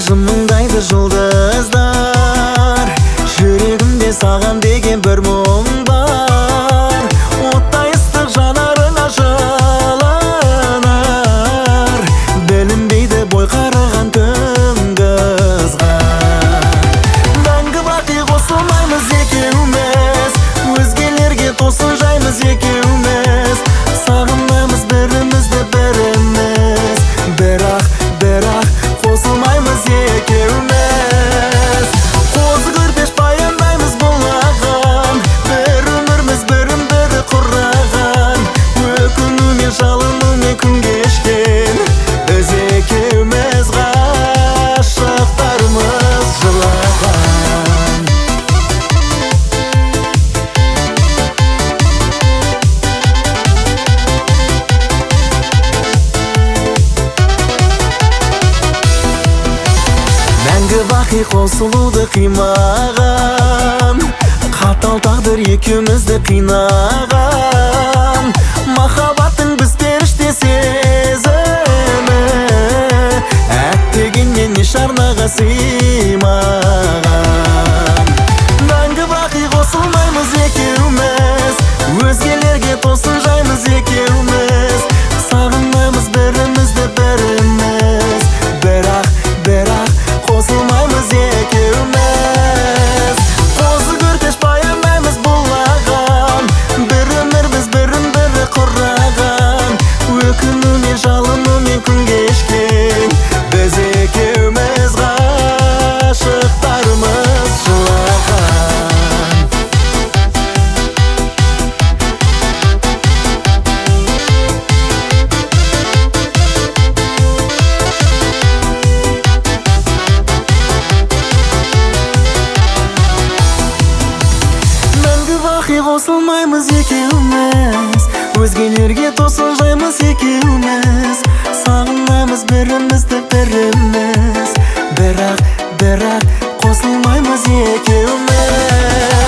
жымыңдайды жұлдыздар, жүрегімде саған деген бір мұң бар. Оттай ыстық жанарыңа жылынар, білінбейді бой қараған түнгі ызғар. Мәңгі бақи қосылмаймыз екеуміз, өзгелерге тосын жаймыз екеуміз. Сағынамыз бірімізді біріміз, бірақ қосылмаймыз екеуміз. Қозы көрпеш баяндаймыз бұлаған, бір өмірміз бірін-бірі құраған. Өкінумен жалынумен күн кешкен, біз екеуміз ғашықтарымыз жылаған. Мәңгі бақи қосылуды қимаған, қатал тағдыр екеумізді қинаған. Махаббаттың біз періште сезімі, әттегеннен еш арнаға сыймаған. Мәңгі бақи қосылмаймыз екеуміз, өзгелерге тосын жаймыз екеуміз. Сағынамыз бірімізді біріміз, бірақ қосылмаймыз екеуміз. Қозы көрпеш баяндаймыз бұлаған, бір өмір біз бірін-бірі құраған. Өкінумен жалынумен күн кешкен, біз екеуміз ғашықтарымыз жылаған. Қосылмаймыз екеуміз, өзгелерге тосын жаймыз екеуміз. Сағынамыз бірімізді біріміз, бірақ қосылмаймыз екеуміз.